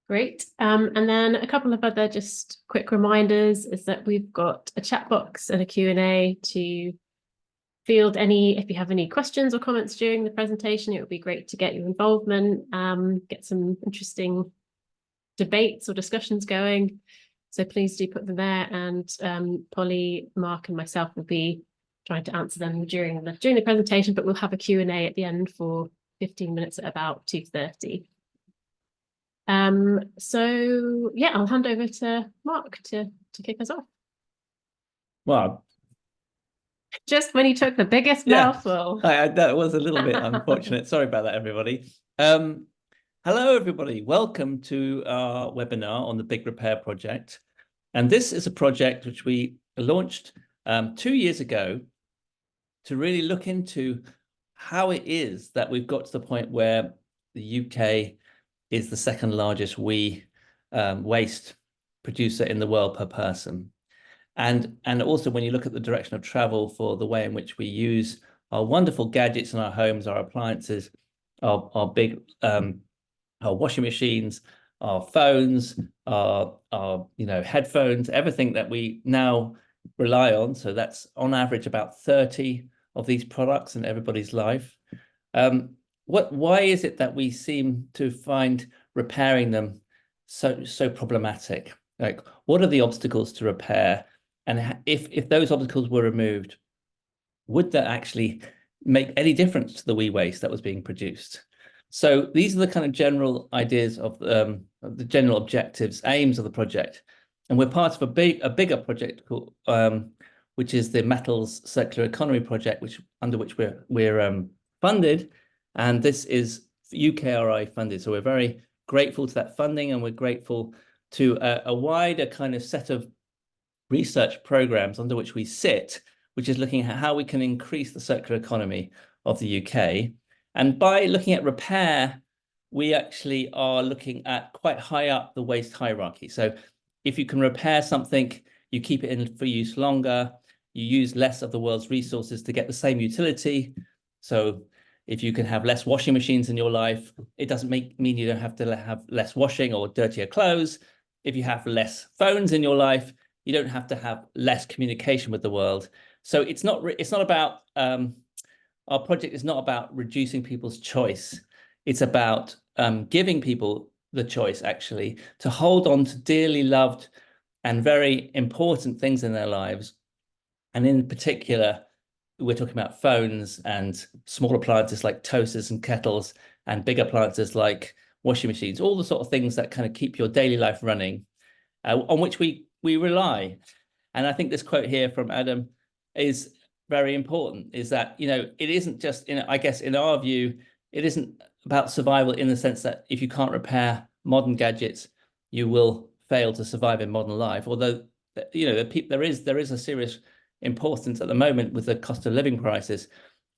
Great. And then a couple of other just quick reminders is that we've got a chat box and a Q&A to field if you have any questions or comments during the presentation. It would be great to get your involvement, get some interesting debates or discussions going. So please do put them there, and Polly, Mark and myself will be trying to answer them during the presentation, but we'll have a Q&A at the end for 15 minutes at about 2:30. So yeah, I'll hand over to Mark to kick us off. Well, just when you took the biggest mouthful. That was a little bit unfortunate. Sorry about that, everybody. Hello, everybody. Welcome to our webinar on the Big Repair Project. And this is a project which we launched 2 years ago to really look into how it is that we've got to the point where the UK is the second largest waste producer in the world per person. And also when you look at the direction of travel for the way in which we use our wonderful gadgets in our homes, our appliances, our big our washing machines, our phones, our headphones, everything that we now rely on. So that's on average about 30 of these products in everybody's life. Why is it that we seem to find repairing them so problematic? Like, what are the obstacles to repair? And if those obstacles were removed, would that actually make any difference to the waste that was being produced? So these are the kind of general ideas of the general objectives, aims of the project. And we're part of a bigger project called, which is the Metals Circular Economy Project, under which we're funded. And this is UKRI funded. So we're very grateful to that funding, and we're grateful to a wider kind of set of research programs under which we sit, which is looking at how we can increase the circular economy of the UK. And by looking at repair, we actually are looking at quite high up the waste hierarchy. So if you can repair something, you keep it in for use longer, you use less of the world's resources to get the same utility. So if you can have less washing machines in your life, it doesn't mean you don't have to have less washing or dirtier clothes. If you have less phones in your life, you don't have to have less communication with the world. So it's not about, our project is not about reducing people's choice. It's about giving people the choice, actually, to hold on to dearly loved and very important things in their lives. And in particular, we're talking about phones and small appliances like toasters and kettles, and big appliances like washing machines, all the sort of things that kind of keep your daily life running, on which we rely. And I think this quote here from Adam is very important, is that, it isn't just, I guess, in our view, it isn't about survival in the sense that if you can't repair modern gadgets, you will fail to survive in modern life. Although, there is a serious importance at the moment with the cost of living crisis,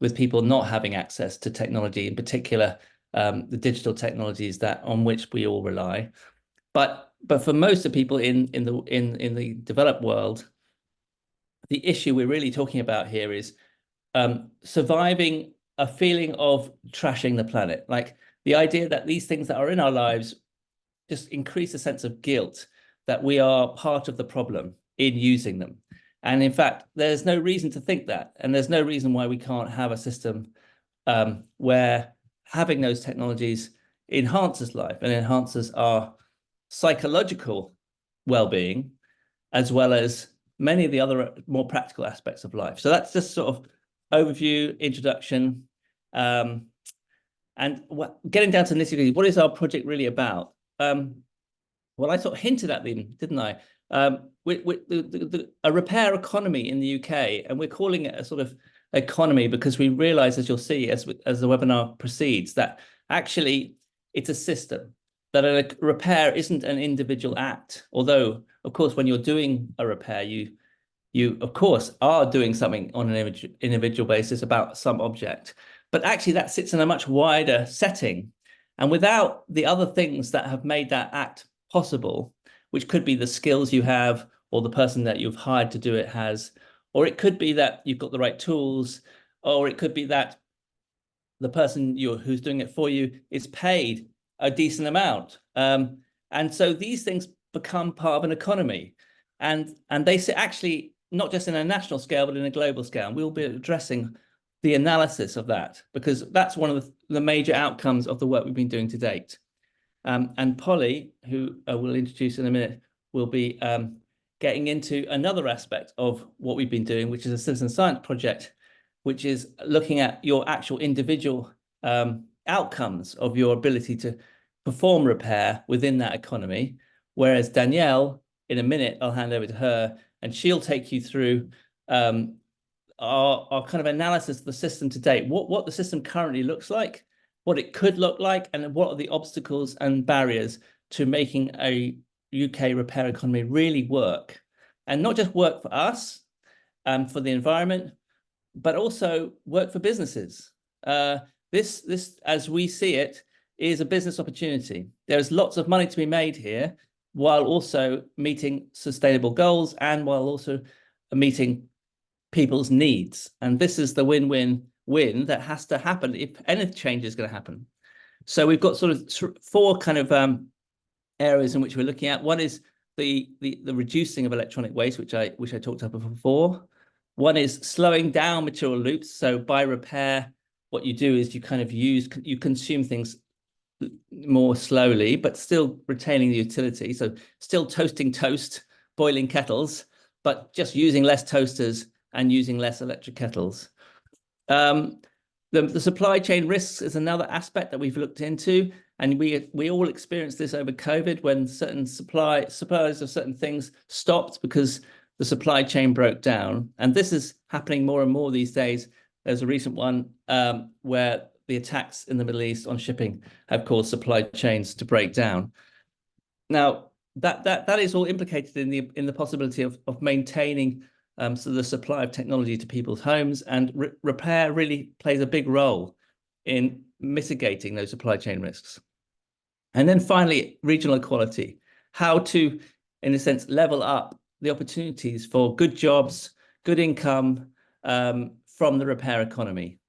with people not having access to technology, in particular, the digital technologies on which we all rely. But for most of people in the developed world, the issue we're really talking about here is surviving a feeling of trashing the planet. Like the idea that these things that are in our lives just increase a sense of guilt that we are part of the problem in using them. And in fact, there's no reason to think that. And there's no reason why we can't have a system where having those technologies enhances life and enhances our psychological well-being, as well as many of the other more practical aspects of life. So that's just sort of overview, introduction, and getting down to nitty-gritty. What is our project really about? Well, I sort of hinted at them, didn't I? A repair economy in the UK, and we're calling it a sort of economy because we realize, as you'll see as the webinar proceeds, that actually it's a system, that a repair isn't an individual act. Although, of course, when you're doing a repair, you of course are doing something on an individual basis about some object, but actually that sits in a much wider setting. And without the other things that have made that act possible, which could be the skills you have, or the person that you've hired to do it has, or it could be that you've got the right tools, or it could be that the person who's doing it for you is paid a decent amount. And so these things become part of an economy. And they sit actually not just in a national scale, but in a global scale. And we'll be addressing the analysis of that, because that's one of the major outcomes of the work we've been doing to date. And Polly, who we'll introduce in a minute, will be getting into another aspect of what we've been doing, which is a citizen science project, which is looking at your actual individual outcomes of your ability to perform repair within that economy. Whereas Danielle, in a minute, I'll hand over to her, and she'll take you through our kind of analysis of the system to date, what the system currently looks like, what it could look like, and what are the obstacles and barriers to making a UK repair economy really work. And not just work for us and for the environment, but also work for businesses. This, as we see it, is a business opportunity. There's lots of money to be made here, while also meeting sustainable goals and while also meeting people's needs. And this is the win-win-win that has to happen if any change is going to happen. So we've got sort of four kind of areas in which we're looking at. One is the reducing of electronic waste, which I talked about before. One is slowing down material loops. So by repair, what you do is you consume things more slowly, but still retaining the utility. So still toasting toast, boiling kettles, but just using less toasters and using less electric kettles. The supply chain risks is another aspect that we've looked into, and we all experienced this over COVID when certain suppliers of certain things stopped because the supply chain broke down. And this is happening more and more these days. There's a recent one where the attacks in the Middle East on shipping have caused supply chains to break down. Now, that is all implicated in the possibility of maintaining so the supply of technology to people's homes, and repair really plays a big role in mitigating those supply chain risks. And then finally, regional equality, how to, in a sense, level up the opportunities for good jobs, good income from the repair economy.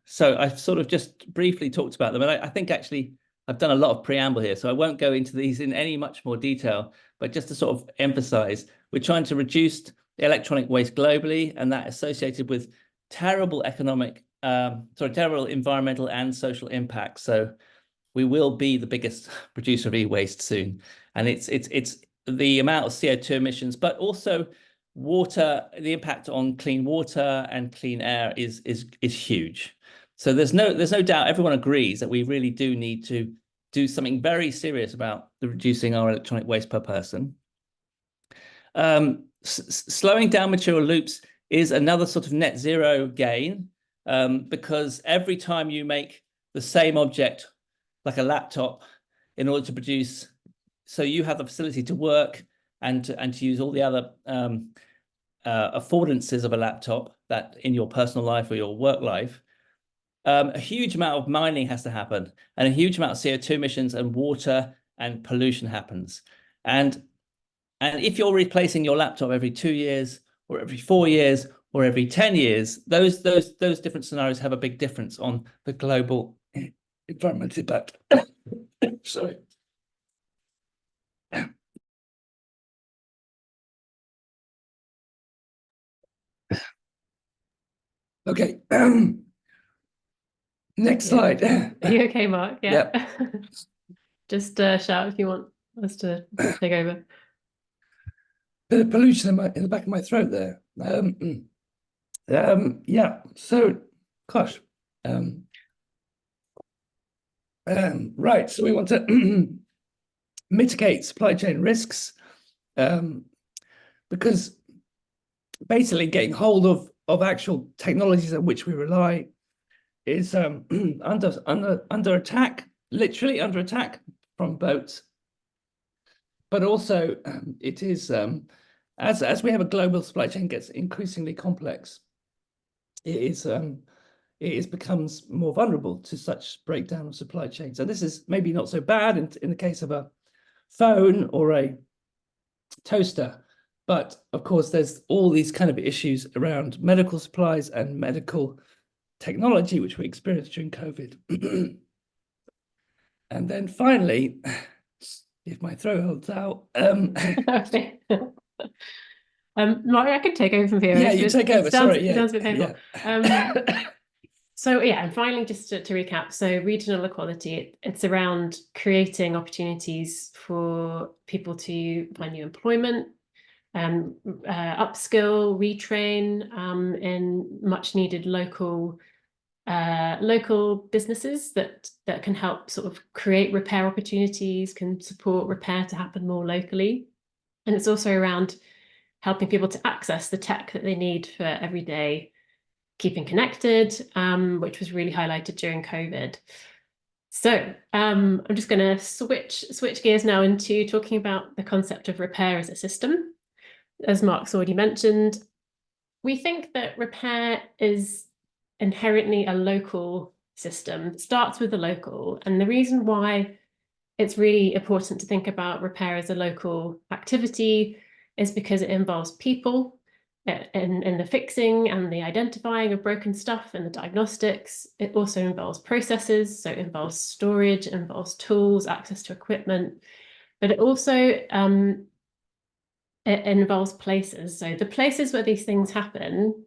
So I've sort of just briefly talked about them, and I think actually I've done a lot of preamble here, so I won't go into these in any much more detail, but just to sort of emphasize, we're trying to reduce electronic waste globally, and that associated with terrible terrible environmental and social impacts. So we will be the biggest producer of e-waste soon, and it's the amount of CO2 emissions, but also water, the impact on clean water and clean air is huge. So there's no doubt, everyone agrees that we really do need to do something very serious about reducing our electronic waste per person. Slowing down material loops is another sort of net zero gain, because every time you make the same object, like a laptop, in order to produce, so you have the facility to work and to use all the other affordances of a laptop that in your personal life or your work life, a huge amount of mining has to happen, and a huge amount of CO2 emissions and water and pollution happens. And if you're replacing your laptop every 2 years or every 4 years or every 10 years, those different scenarios have a big difference on the global environmental impact. Sorry. Okay. Next slide. Are you okay, Mark? Yeah. Yep. Just shout if you want us to take over. Bit of pollution in the back of my throat there. Yeah. So, gosh. Right. So we want to mitigate supply chain risks, because basically getting hold of actual technologies on which we rely is under attack, literally under attack from boats. But also it is, as we have a global supply chain gets increasingly complex, it becomes more vulnerable to such breakdown of supply chains. And this is maybe not so bad in the case of a phone or a toaster, but of course there's all these kind of issues around medical supplies and medical technology, which we experienced during COVID. And then finally, if my throat holds out, Okay. Mark, I could take over from here. yeah, you take over. Sorry, It sounds a bit painful. yeah. So yeah, and finally, just to recap, so regional equality, it's around creating opportunities for people to find new employment, upskill, retrain in much needed local businesses that can help sort of create repair opportunities, can support repair to happen more locally. And it's also around helping people to access the tech that they need for everyday keeping connected, which was really highlighted during COVID. So I'm just going to switch gears now into talking about the concept of repair as a system. As Mark's already mentioned, we think that repair is inherently a local system. It starts with the local, and the reason why it's really important to think about repair as a local activity is because it involves people in the fixing and the identifying of broken stuff and the diagnostics. It also involves processes, so it involves storage, it involves tools, access to equipment, but it also it involves places. So the places where these things happen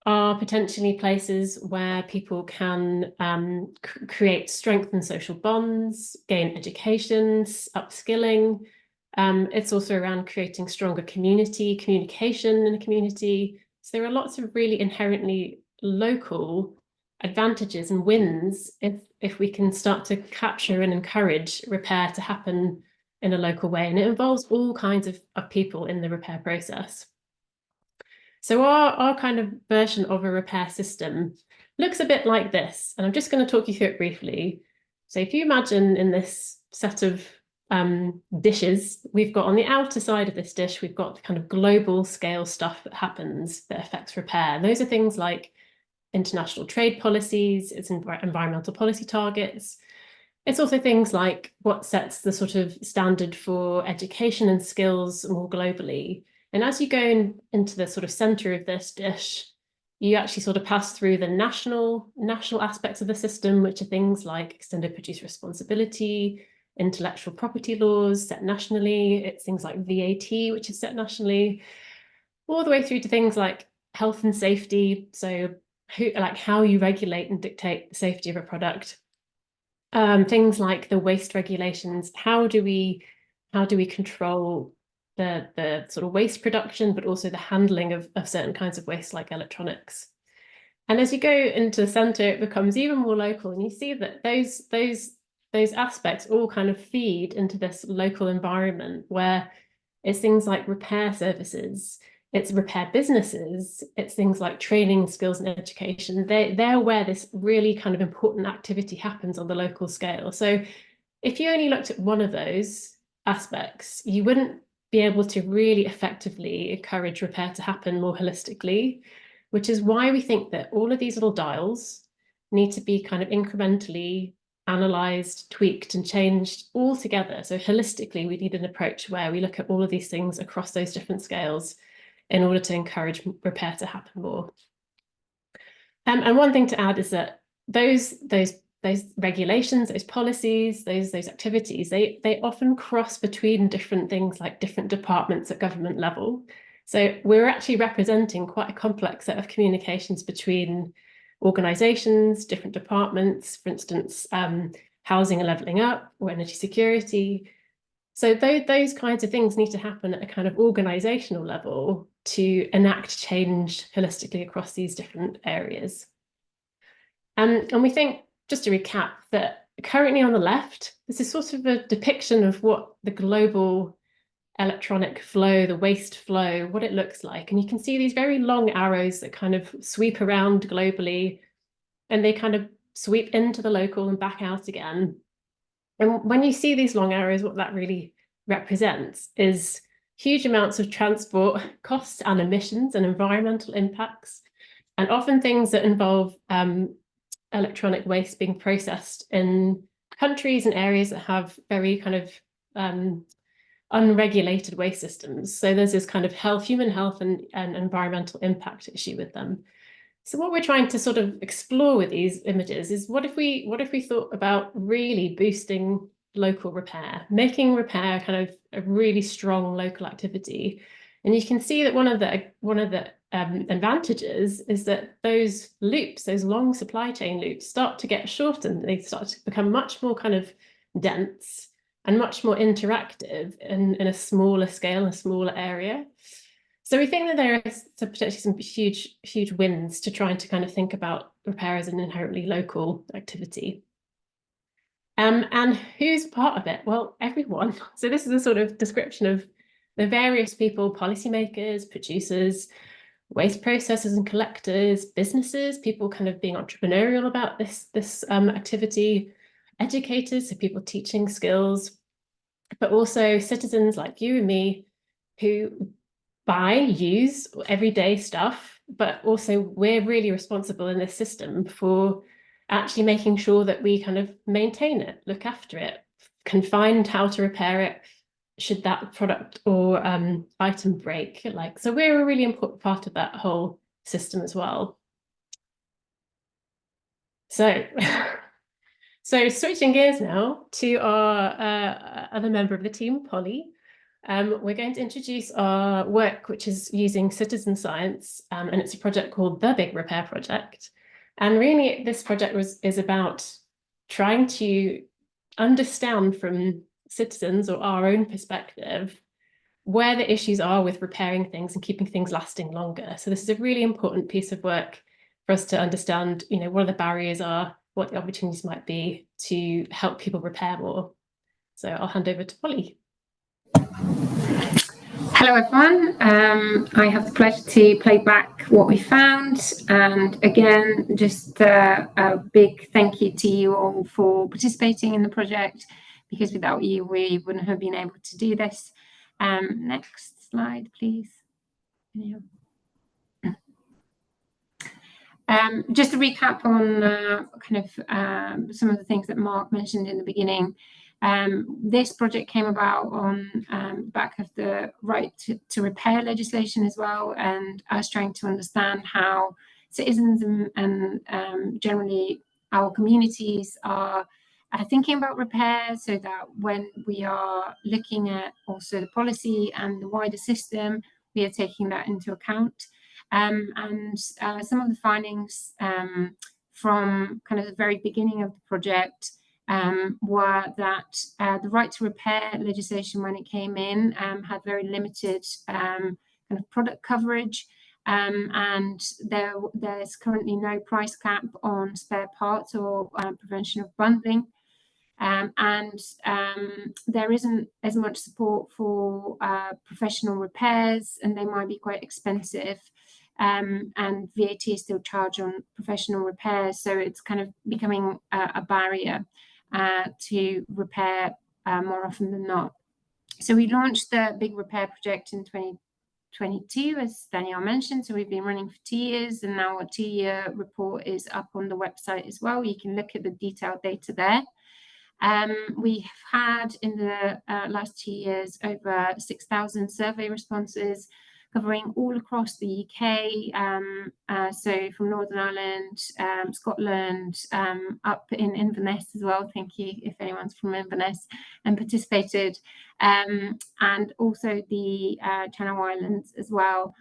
are potentially places where people can create strengthen social bonds, gain educations, upskilling. It's also around creating stronger communication in a community. So there are lots of really inherently local advantages and wins if we can start to capture and encourage repair to happen in a local way. And it involves all kinds of people in the repair process. So our kind of version of a repair system looks a bit like this, and I'm just going to talk you through it briefly. So if you imagine in this set of dishes, we've got on the outer side of this dish, we've got kind of global scale stuff that happens that affects repair. And those are things like international trade policies, it's environmental policy targets. It's also things like what sets the sort of standard for education and skills more globally. And as you go into the sort of center of this dish, you actually sort of pass through the national aspects of the system, which are things like extended producer responsibility, intellectual property laws set nationally. It's things like VAT, which is set nationally, all the way through to things like health and safety. So how you regulate and dictate the safety of a product. Things like the waste regulations. How do we control the sort of waste production, but also the handling of certain kinds of waste like electronics. And as you go into the center, it becomes even more local, and you see that those aspects all kind of feed into this local environment where it's things like repair services, it's repair businesses, it's things like training, skills, and education. They're where this really kind of important activity happens on the local scale. So if you only looked at one of those aspects, you wouldn't be able to really effectively encourage repair to happen more holistically, which is why we think that all of these little dials need to be kind of incrementally analysed, tweaked, and changed all together. So holistically, we need an approach where we look at all of these things across those different scales in order to encourage repair to happen more. And one thing to add is that those regulations, those policies, those activities, they often cross between different things like different departments at government level. So we're actually representing quite a complex set of communications between organisations, different departments, for instance, housing and levelling up or energy security. So those kinds of things need to happen at a kind of organisational level to enact change holistically across these different areas. And we think, just to recap, that currently on the left, this is sort of a depiction of what the global electronic flow, the waste flow, what it looks like. And you can see these very long arrows that kind of sweep around globally, and they kind of sweep into the local and back out again. And when you see these long arrows, what that really represents is huge amounts of transport costs and emissions and environmental impacts, and often things that involve electronic waste being processed in countries and areas that have very kind of unregulated waste systems. So there's this kind of human health and environmental impact issue with them. So what we're trying to sort of explore with these images is what if we thought about really boosting local repair, making repair kind of a really strong local activity. And you can see that one of the advantages is that those loops, those long supply chain loops, start to get shortened. They start to become much more kind of dense and much more interactive in a smaller scale, a smaller area. So we think that there is potentially some huge wins to trying to kind of think about repair as an inherently local activity. And who's part of it? Well, everyone. So this is a sort of description of the various people, policymakers, producers, waste processors and collectors, businesses, people kind of being entrepreneurial about this activity, educators, so people teaching skills, but also citizens like you and me who use everyday stuff, but also we're really responsible in this system for actually making sure that we kind of maintain it, look after it, can find how to repair it should that product or item break. So we're a really important part of that whole system as well. So so switching gears now to our other member of the team, Polly. We're going to introduce our work, which is using citizen science, and it's a project called the Big Repair Project. And really, this project is about trying to understand from citizens or our own perspective where the issues are with repairing things and keeping things lasting longer. So this is a really important piece of work for us to understand, what the barriers are, what the opportunities might be to help people repair more. So I'll hand over to Polly. Hello everyone, I have the pleasure to play back what we found, and again just a big thank you to you all for participating in the project, because without you we wouldn't have been able to do this. Next slide please. Yeah. Just to recap on some of the things that Mark mentioned in the beginning. This project came about on the back of the right to repair legislation as well, and us trying to understand how citizens and generally our communities are thinking about repair, so that when we are looking at also the policy and the wider system, we are taking that into account. And some of the findings from kind of the very beginning of the project were that the right to repair legislation, when it came in, had very limited kind of product coverage, and there's currently no price cap on spare parts or prevention of bundling. And there isn't as much support for professional repairs, and they might be quite expensive. And VAT is still charged on professional repairs, so it's kind of becoming a barrier to repair more often than not. So we launched the Big Repair Project in 2022, as Danielle mentioned. So we've been running for 2 years, and now our 2-year report is up on the website as well. You can look at the detailed data there. We have had in the last 2 years over 6,000 survey responses, covering all across the UK, so from Northern Ireland, Scotland, up in Inverness as well. Thank you if anyone's from Inverness and participated, and also the Channel Islands as well.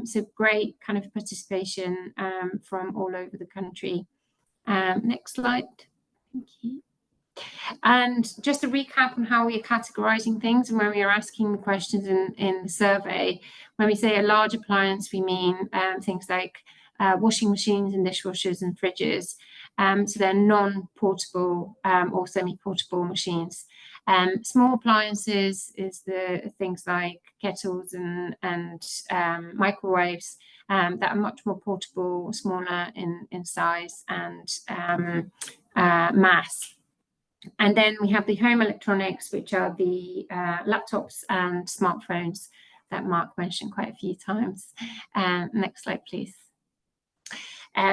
So great kind of participation from all over the country. Next slide. Thank you. And just a recap on how we are categorizing things and when we are asking the questions in the survey. When we say a large appliance, we mean things like washing machines and dishwashers and fridges. So they're non-portable or semi-portable machines. Small appliances is the things like kettles and microwaves that are much more portable, smaller in size and mass. And then we have the home electronics, which are the laptops and smartphones that Mark mentioned quite a few times. Next slide, please.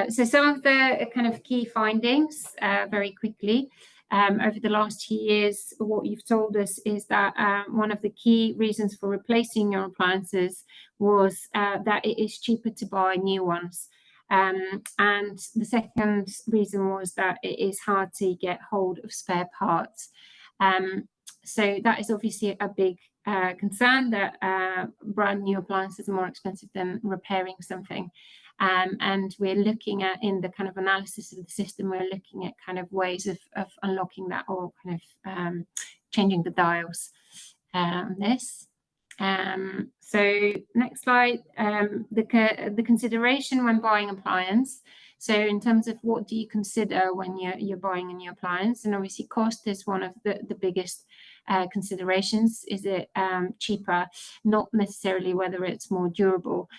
So some of the kind of key findings very quickly. Over the last 2 years, what you've told us is that one of the key reasons for replacing your appliances was that it is cheaper to buy new ones. And the second reason was that it is hard to get hold of spare parts. So that is obviously a big concern, that brand new appliances are more expensive than repairing something. And we're looking at, in the kind of analysis of the system, we're looking at kind of ways of unlocking that, or kind of changing the dials on this. So next slide, the consideration when buying appliance. So in terms of what do you consider when you're buying a new appliance, and obviously cost is one of the biggest considerations. Is it cheaper? Not necessarily whether it's more durable.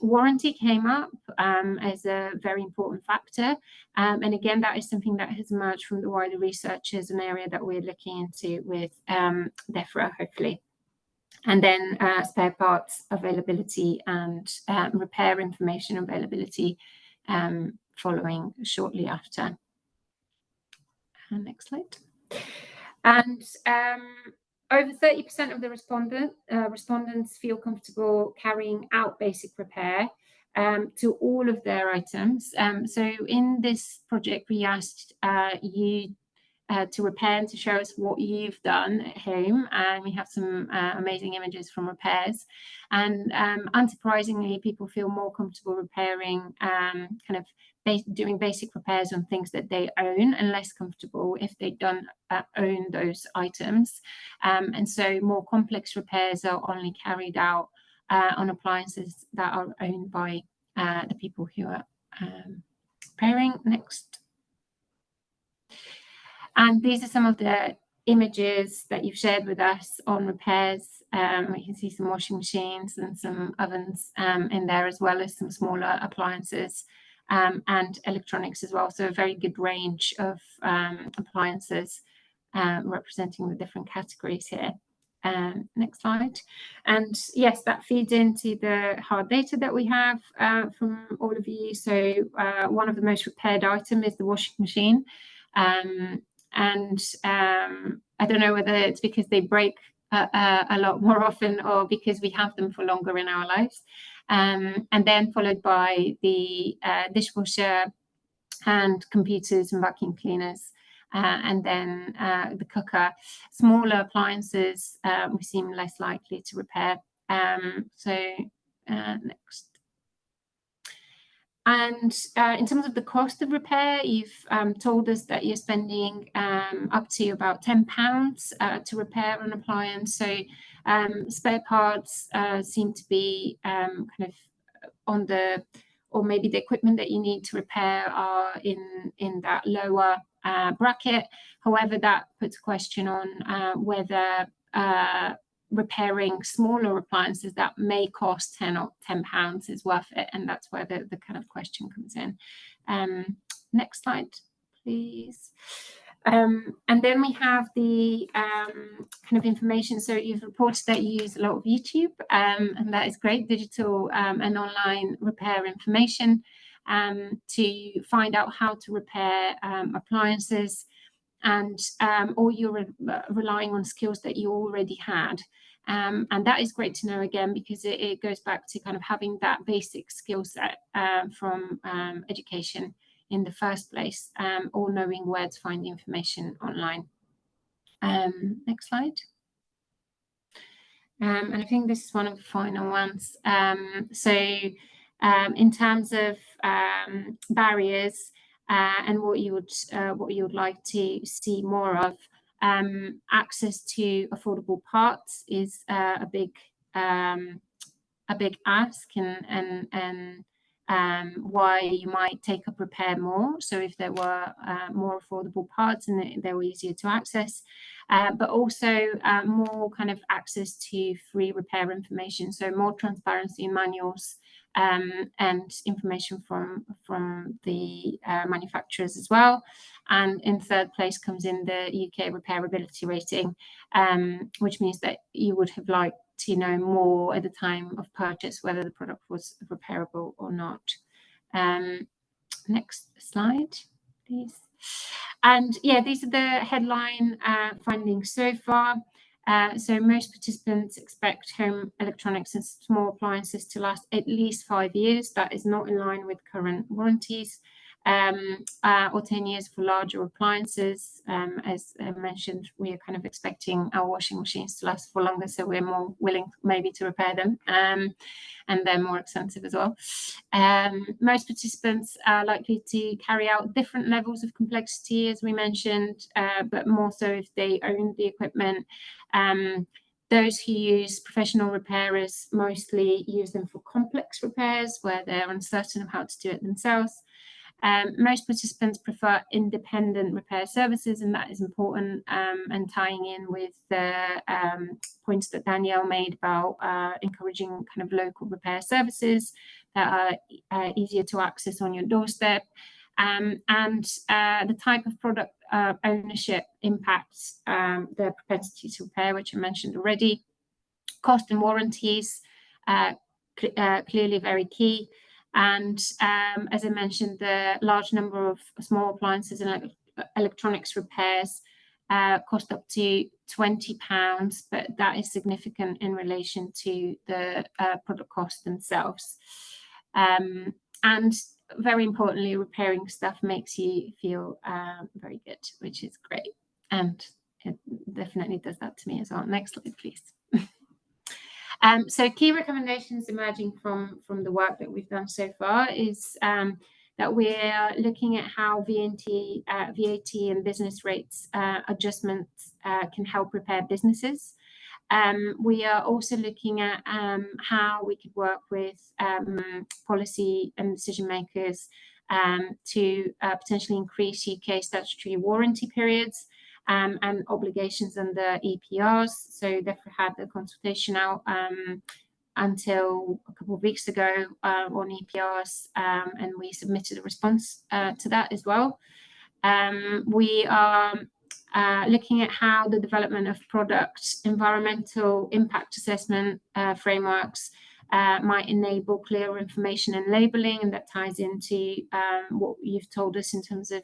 Warranty came up as a very important factor, and again, that is something that has emerged from the wider research as an area that we're looking into with DEFRA, hopefully. And then spare parts availability and repair information availability following shortly after. Next slide. And over 30% of the respondents feel comfortable carrying out basic repair to all of their items. So in this project, we asked you to repair and to show us what you've done at home, and we have some amazing images from repairs. And unsurprisingly, people feel more comfortable repairing, kind of doing basic repairs on things that they own, and less comfortable if they don't own those items. And so more complex repairs are only carried out on appliances that are owned by the people who are repairing. Next. And these are some of the images that you've shared with us on repairs. We can see some washing machines and some ovens in there, as well as some smaller appliances and electronics as well. So a very good range of appliances representing the different categories here. Next slide. And yes, that feeds into the hard data that we have from all of you. So one of the most repaired items is the washing machine. And I don't know whether it's because they break a lot more often, or because we have them for longer in our lives. And then followed by the dishwasher and computers and vacuum cleaners, and then the cooker. Smaller appliances we seem less likely to repair. Next. And in terms of the cost of repair, you've told us that you're spending up to about £10 to repair an appliance. So spare parts seem to be kind of on the, or maybe the equipment that you need to repair are in that lower bracket. However, that puts a question on whether repairing smaller appliances that may cost £10 is worth it, and that's where the kind of question comes in. Next slide, please. And then we have the kind of information. So you've reported that you use a lot of YouTube, and that is great, digital and online repair information to find out how to repair appliances, and or you're relying on skills that you already had. And that is great to know, again, because it goes back to kind of having that basic skill set from education in the first place, or knowing where to find the information online. Next slide. And I think this is one of the final ones. So in terms of barriers and what you would like to see more of, access to affordable parts is a big ask, and why you might take up repair more. So if there were more affordable parts and they were easier to access, but also more kind of access to free repair information. So more transparency in manuals and information from the manufacturers as well. And in third place comes in the UK repairability rating, which means that you would have liked to know more at the time of purchase whether the product was repairable or not. Next slide, please. And yeah, these are the headline findings so far. So most participants expect home electronics and small appliances to last at least 5 years. That is not in line with current warranties, or 10 years for larger appliances. As I mentioned, we are kind of expecting our washing machines to last for longer, so we're more willing maybe to repair them, and they're more expensive as well. Most participants are likely to carry out different levels of complexity, as we mentioned, but more so if they own the equipment. Those who use professional repairers mostly use them for complex repairs where they're uncertain of how to do it themselves. Most participants prefer independent repair services, and that is important, and tying in with the points that Danielle made about encouraging kind of local repair services that are easier to access on your doorstep. And the type of product ownership impacts the propensity to repair, which I mentioned already. Cost and warranties, clearly very key. And as I mentioned, the large number of small appliances and electronics repairs cost up to £20, but that is significant in relation to the product costs themselves. And very importantly, repairing stuff makes you feel very good, which is great. And it definitely does that to me as well. Next slide, please. So key recommendations emerging from the work that we've done so far is that we're looking at how VAT and business rates adjustments can help repair businesses. We are also looking at how we could work with policy and decision makers to potentially increase UK statutory warranty periods and obligations under EPRs. So therefore had the consultation out until a couple of weeks ago on EPRs, and we submitted a response to that as well. We are looking at how the development of product environmental impact assessment frameworks might enable clearer information and labelling, and that ties into what you've told us in terms of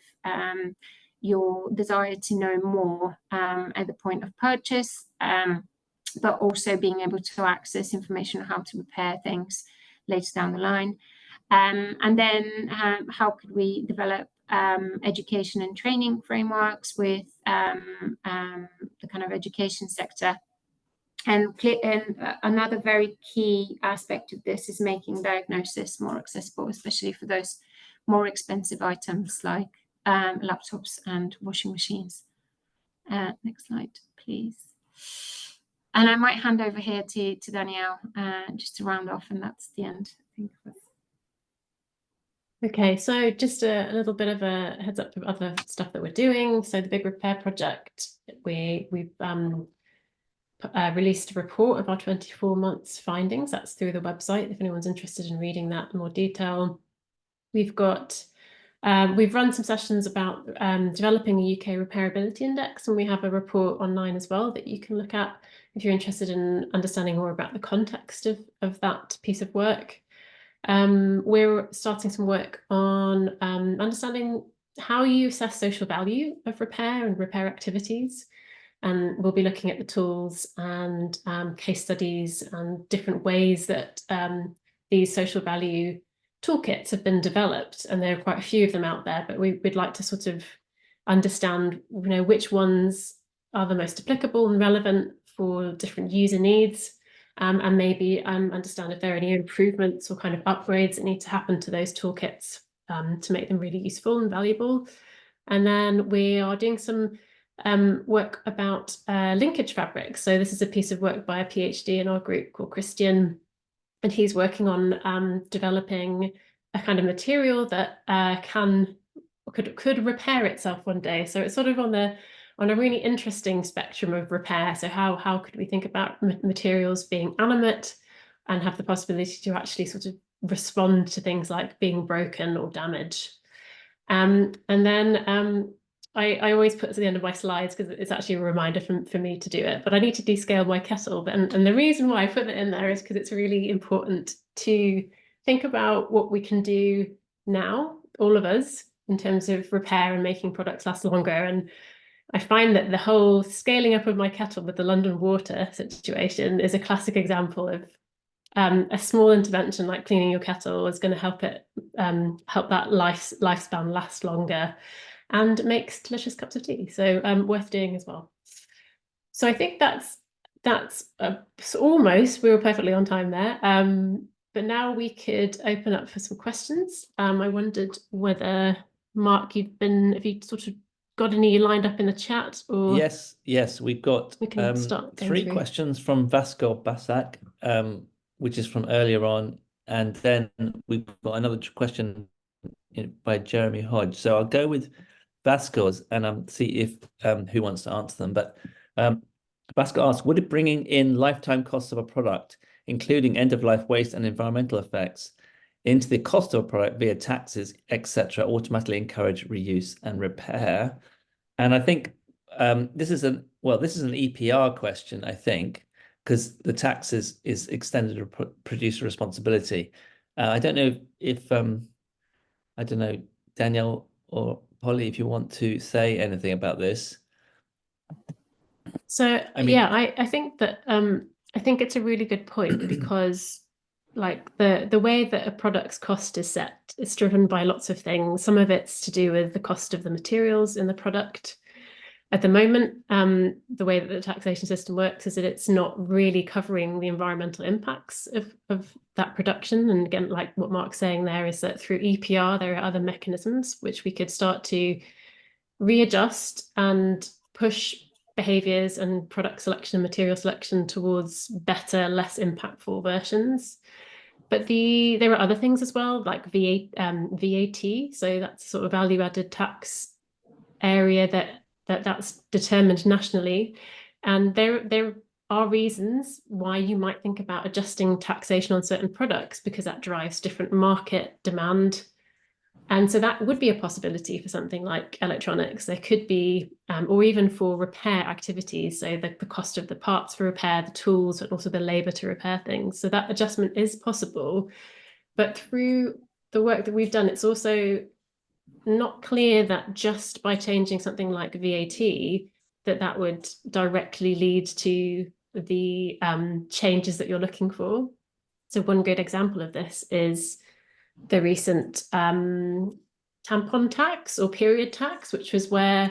your desire to know more at the point of purchase, but also being able to access information on how to repair things later down the line. And then how could we develop education and training frameworks with the kind of education sector. And another very key aspect of this is making diagnosis more accessible, especially for those more expensive items like laptops and washing machines. Next slide, please. And I might hand over here to Danielle just to round off, and that's the end, I think. Okay, so just a little bit of a heads up of other stuff that we're doing. So the Big Repair Project, we've released a report of our 24 months findings. That's through the website, if anyone's interested in reading that in more detail. We've got we've run some sessions about developing a UK repairability index, and we have a report online as well that you can look at if you're interested in understanding more about the context of that piece of work. We're starting some work on understanding how you assess social value of repair and repair activities. And we'll be looking at the tools and case studies and different ways that these social value toolkits have been developed, and there are quite a few of them out there, but we'd like to sort of understand, which ones are the most applicable and relevant for different user needs, and maybe understand if there are any improvements or kind of upgrades that need to happen to those toolkits to make them really useful and valuable. And then we are doing some work about linkage fabrics. So this is a piece of work by a PhD in our group called Christian, and he's working on developing a kind of material that could repair itself one day. So it's sort of on a really interesting spectrum of repair. So how could we think about materials being animate and have the possibility to actually sort of respond to things like being broken or damaged. And then I always put it to the end of my slides because it's actually a reminder for me to do it, but I need to descale my kettle. And the reason why I put it in there is because it's really important to think about what we can do now, all of us, in terms of repair and making products last longer. And I find that the whole scaling up of my kettle with the London water situation is a classic example of a small intervention like cleaning your kettle is going to help it help that lifespan last longer and makes delicious cups of tea. So worth doing as well. So I think that's almost, we were perfectly on time there. But now we could open up for some questions. I wondered whether, Mark, have you sort of got any lined up in the chat? Or yes, we've got we can start going 3 through. questions from Vasco Basak, which is from earlier on, and then we've got another question by Jeremy Hodge. So I'll go with Vasco's and see if who wants to answer them. But Vasco asks, would it bringing in lifetime costs of a product, including end-of-life waste and environmental effects, into the cost of a product via taxes, etc., automatically encourage reuse and repair? And I think this is an EPR question, I think, because the tax is extended producer responsibility. I don't know if I don't know, Danielle or Polly, if you want to say anything about this. So I think that I think it's a really good point because like the way that a product's cost is set is driven by lots of things. Some of it's to do with the cost of the materials in the product. At the moment, the way that the taxation system works is that it's not really covering the environmental impacts of that production. And again, like what Mark's saying there is that through EPR, there are other mechanisms which we could start to readjust and push behaviors and product selection and material selection towards better, less impactful versions. But there are other things as well, like VAT. So that's sort of value added tax area that's determined nationally. And there are reasons why you might think about adjusting taxation on certain products because that drives different market demand. And so that would be a possibility for something like electronics. There could be, or even for repair activities. So the cost of the parts for repair, the tools, and also the labor to repair things. So that adjustment is possible. But through the work that we've done, it's also not clear that just by changing something like VAT, that would directly lead to the changes that you're looking for. So one good example of this is the recent tampon tax or period tax, which was where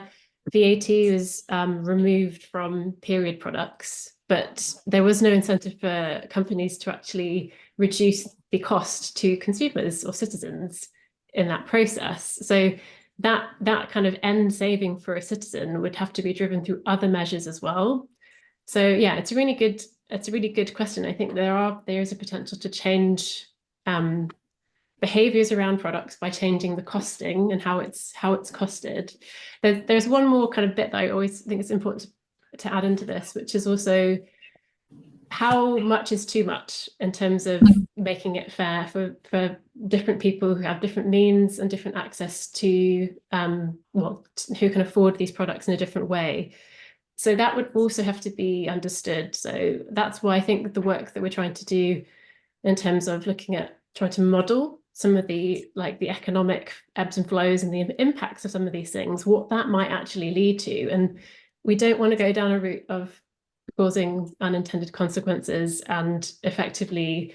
VAT was removed from period products, but there was no incentive for companies to actually reduce the cost to consumers or citizens in that process. So that kind of end saving for a citizen would have to be driven through other measures as well. So yeah, it's a really good question. I think there is a potential to change behaviors around products by changing the costing and how it's costed. There's one more kind of bit that I always think it's important to add into this, which is also how much is too much in terms of making it fair for different people who have different means and different access to who can afford these products in a different way. So that would also have to be understood. So that's why I think the work that we're trying to do in terms of looking at trying to model some of the economic ebbs and flows and the impacts of some of these things, what that might actually lead to. And we don't want to go down a route of causing unintended consequences and effectively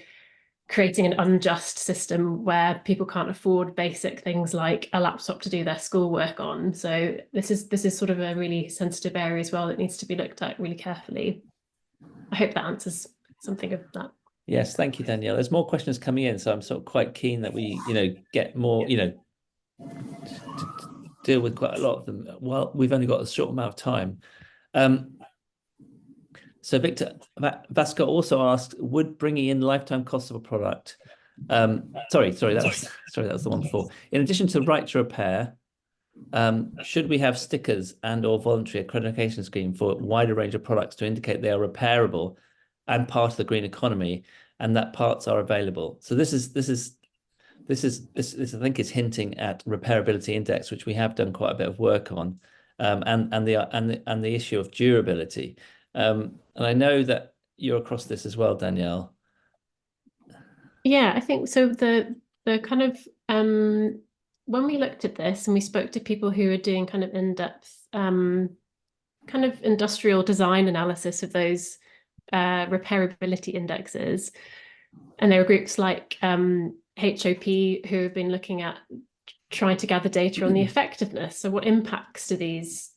creating an unjust system where people can't afford basic things like a laptop to do their schoolwork on. So this is sort of a really sensitive area as well that needs to be looked at really carefully. I hope that answers something of that. Yes, thank you, Danielle. There's more questions coming in, so I'm sort of quite keen that we, get more, to deal with quite a lot of them. Well, we've only got a short amount of time. So Victor Vasco also asked, would bringing in lifetime costs of a product? Sorry, that was the one before. In addition to the right to repair, should we have stickers and/or voluntary accreditation scheme for a wider range of products to indicate they are repairable and part of the green economy, and that parts are available? So this I think is hinting at repairability index, which we have done quite a bit of work on, and the issue of durability. And I know that you're across this as well, Danielle. Yeah, I think so. The kind of when we looked at this and we spoke to people who are doing kind of in-depth kind of industrial design analysis of those repairability indexes. And there are groups like HOP who have been looking at trying to gather data on the effectiveness. So what impacts do these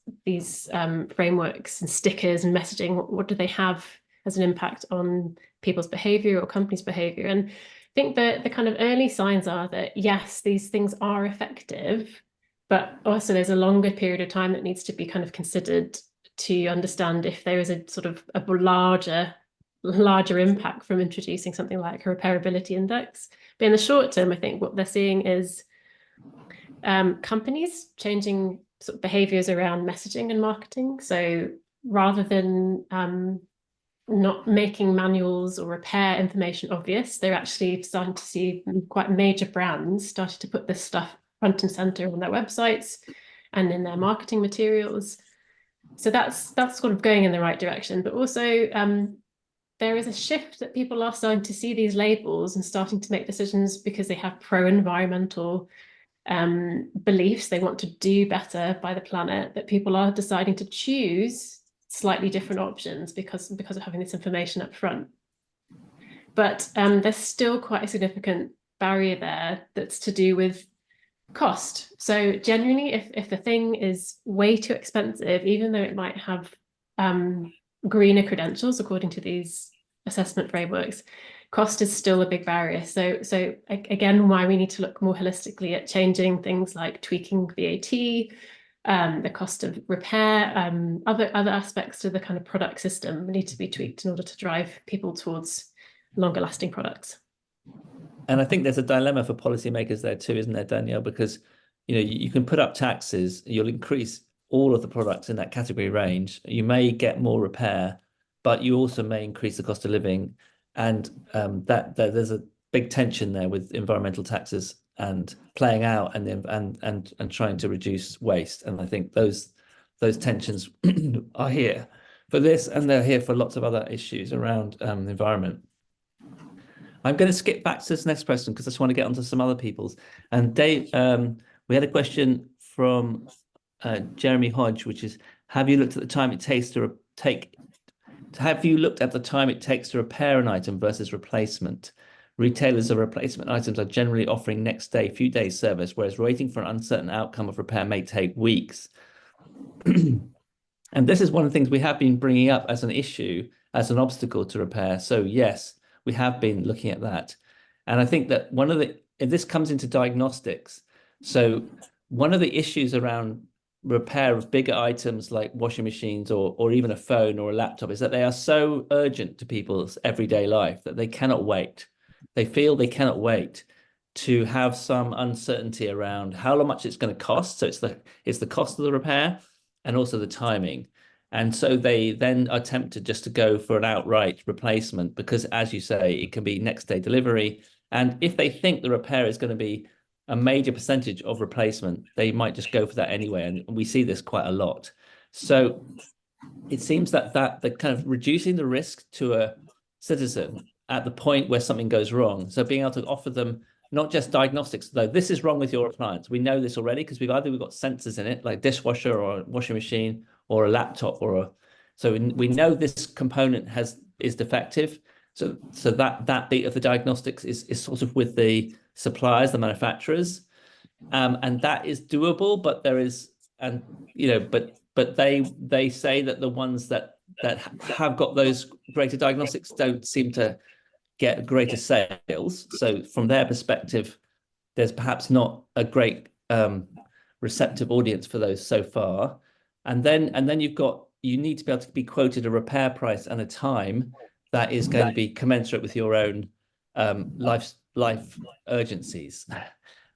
frameworks and stickers and messaging, what do they have as an impact on people's behavior or companies' behavior? And I think that the kind of early signs are that, yes, these things are effective, but also there's a longer period of time that needs to be kind of considered to understand if there is a sort of a larger impact from introducing something like a repairability index. But in the short term, I think what they're seeing is companies changing sort of behaviors around messaging and marketing. So rather than not making manuals or repair information obvious, they're actually starting to see quite major brands starting to put this stuff front and center on their websites and in their marketing materials. So that's sort of going in the right direction. But also there is a shift that people are starting to see these labels and starting to make decisions because they have pro-environmental beliefs. They want to do better by the planet, that people are deciding to choose slightly different options because of having this information up front. But there's still quite a significant barrier there that's to do with cost. So generally, if the thing is way too expensive, even though it might have greener credentials according to these assessment frameworks, cost is still a big barrier. So again, why we need to look more holistically at changing things like tweaking VAT, the cost of repair, other aspects to the kind of product system need to be tweaked in order to drive people towards longer lasting products. And I think there's a dilemma for policymakers there too, isn't there, Danielle? Because you can put up taxes, you'll increase all of the products in that category range. You may get more repair, but you also may increase the cost of living, and that there's a big tension there with environmental taxes and playing out and trying to reduce waste. And I think those tensions are here for this, and they're here for lots of other issues around the environment. I'm going to skip back to this next question because I just want to get onto some other people's. And Dave, we had a question from Jeremy Hodge, which is: have you looked at the time it takes to repair an item versus replacement? Retailers of replacement items are generally offering next day, few days service, whereas waiting for an uncertain outcome of repair may take weeks. And this is one of the things we have been bringing up as an issue, as an obstacle to repair. So yes, we have been looking at that. And I think that this comes into diagnostics. So one of the issues around repair of bigger items like washing machines or even a phone or a laptop is that they are so urgent to people's everyday life that they cannot wait. They feel they cannot wait to have some uncertainty around how much it's going to cost. So it's the cost of the repair and also the timing. And so they then are tempted just to go for an outright replacement because, as you say, it can be next day delivery. And if they think the repair is going to be a major percentage of replacement, they might just go for that anyway. And we see this quite a lot. So it seems that the kind of reducing the risk to a citizen at the point where something goes wrong. So being able to offer them not just diagnostics, though this is wrong with your appliance. We know this already because we've got sensors in it, like dishwasher or a washing machine or a laptop so we know this component is defective. So that bit of the diagnostics is sort of with the suppliers, the manufacturers, and that is doable. But there is, but they say that the ones that have got those greater diagnostics don't seem to get greater sales. So from their perspective, there's perhaps not a great receptive audience for those so far. And then you need to be able to be quoted a repair price and a time that is going to be commensurate with your own life urgencies.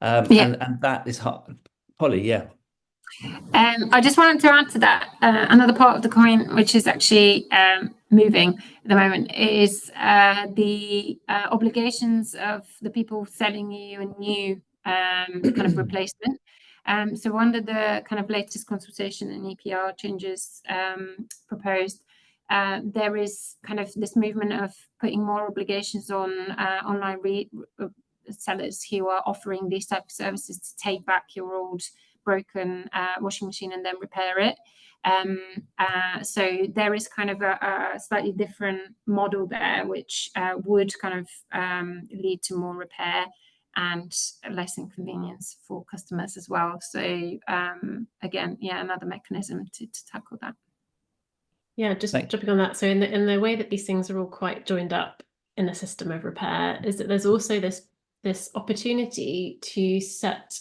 And that is hard. Polly, yeah. I just wanted to add to that another part of the coin, which is actually moving at the moment, is the obligations of the people selling you a new kind of replacement. So under the kind of latest consultation and EPR changes proposed, there is kind of this movement of putting more obligations on online sellers who are offering these type of services to take back your old broken washing machine and then repair it. So there is kind of a slightly different model there, which would kind of lead to more repair and less inconvenience for customers as well. So again, yeah, another mechanism to tackle that. Yeah, just jumping on that. So in the way that these things are all quite joined up in a system of repair, is that there's also this opportunity to set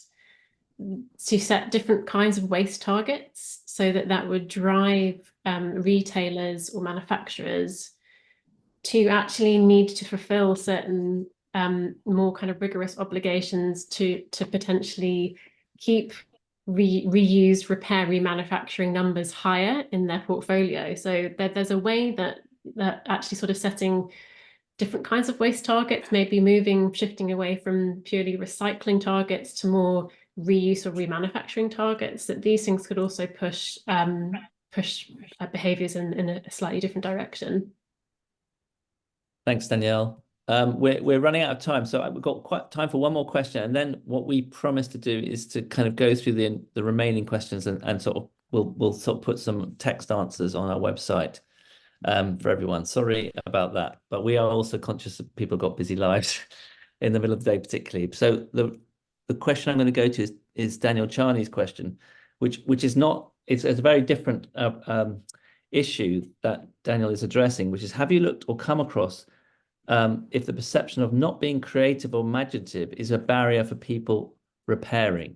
different kinds of waste targets, so that would drive retailers or manufacturers to actually need to fulfill certain more kind of rigorous obligations to potentially keep reused, repair, remanufacturing numbers higher in their portfolio. So there's a way that actually sort of setting different kinds of waste targets, maybe shifting away from purely recycling targets to more reuse or remanufacturing targets, that these things could also push behaviors in a slightly different direction. Thanks, Danielle. We're running out of time, so we've got quite time for one more question, and then what we promise to do is to kind of go through the remaining questions and sort of we'll sort of put some text answers on our website for everyone. Sorry about that, but we are also conscious that people got busy lives in the middle of the day, particularly. So the question I'm going to go to is Daniel Charney's question, which is not, it's a very different issue that Daniel is addressing, which is, have you looked or come across if the perception of not being creative or imaginative is a barrier for people repairing?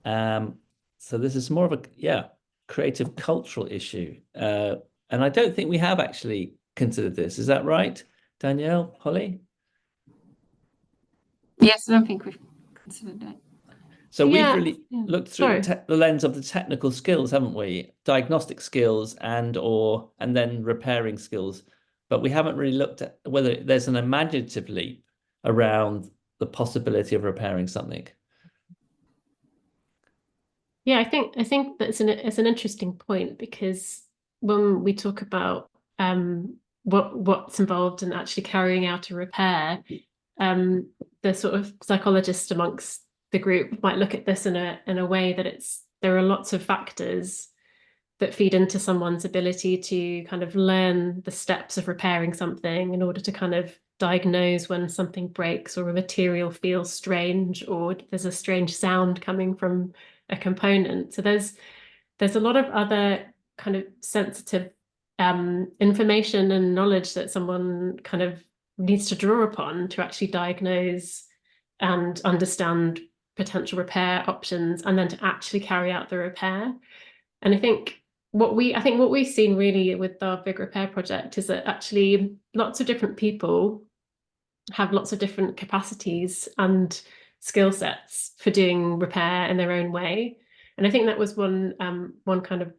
So this is more of a creative cultural issue, and I don't think we have actually considered this. Is that right, Danielle, Holly? Yes, I don't think we've considered that. So we've really looked through the lens of the technical skills, haven't we? Diagnostic skills and then repairing skills. But we haven't really looked at whether there's an imaginative leap around the possibility of repairing something. Yeah, I think that it's an interesting point, because when we talk about what's involved in actually carrying out a repair, the sort of psychologists amongst the group might look at this in a way that there are lots of factors that feed into someone's ability to kind of learn the steps of repairing something in order to kind of diagnose when something breaks or a material feels strange or there's a strange sound coming from a component. So there's a lot of other kind of sensitive information and knowledge that someone kind of needs to draw upon to actually diagnose and understand potential repair options, and then to actually carry out the repair. And I think what we've seen really with our Big Repair project is that actually lots of different people have lots of different capacities and skill sets for doing repair in their own way. And I think that was one kind of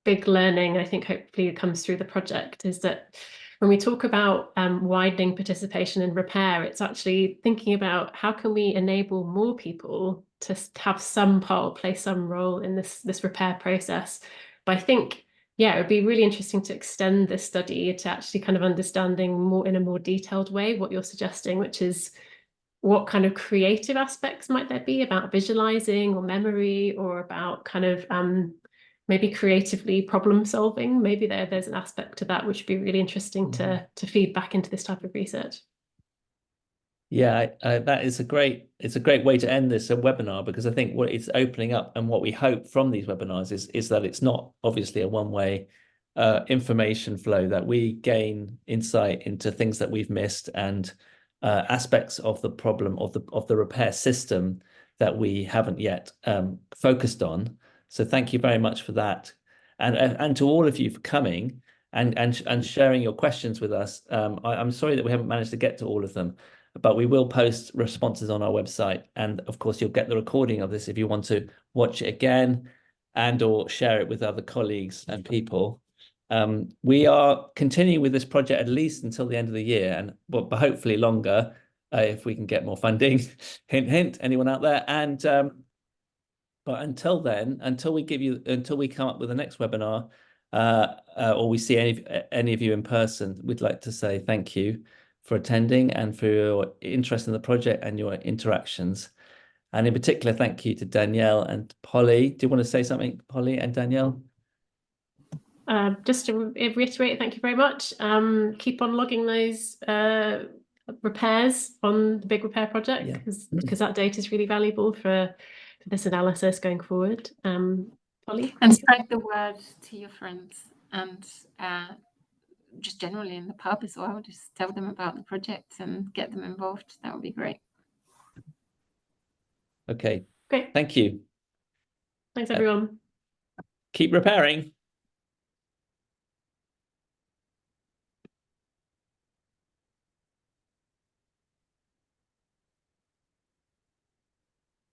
big learning, I think hopefully it comes through the project, is that when we talk about widening participation in repair, it's actually thinking about how can we enable more people to have some part, play some role in this repair process. But I think, yeah, it would be really interesting to extend this study to actually kind of understanding more in a more detailed way what you're suggesting, which is what kind of creative aspects might there be about visualizing or memory, or about kind of maybe creatively problem solving. Maybe there's an aspect to that which would be really interesting to feed back into this type of research. Yeah, that is a great way to end this webinar, because I think what it's opening up and what we hope from these webinars is that it's not obviously a one-way information flow, that we gain insight into things that we've missed and aspects of the problem of the repair system that we haven't yet focused on. So thank you very much for that, and to all of you for coming and sharing your questions with us. I'm sorry that we haven't managed to get to all of them, but we will post responses on our website, and of course you'll get the recording of this if you want to watch it again and or share it with other colleagues and people. We are continuing with this project at least until the end of the year, but hopefully longer if we can get more funding. Hint, hint, anyone out there? And but until then, until we come up with the next webinar, or we see any of you in person, we'd like to say thank you for attending and for your interest in the project and your interactions. And in particular, thank you to Danielle and Polly. Do you want to say something, Polly and Danielle? Just to reiterate, thank you very much. Keep on logging those repairs on the Big Repair Project, because that data is really valuable for this analysis going forward. Polly? And spread the word to your friends, and just generally in the pub as well. Just tell them about the project and get them involved. That would be great. Okay. Great. Thank you. Thanks, everyone. Keep repairing.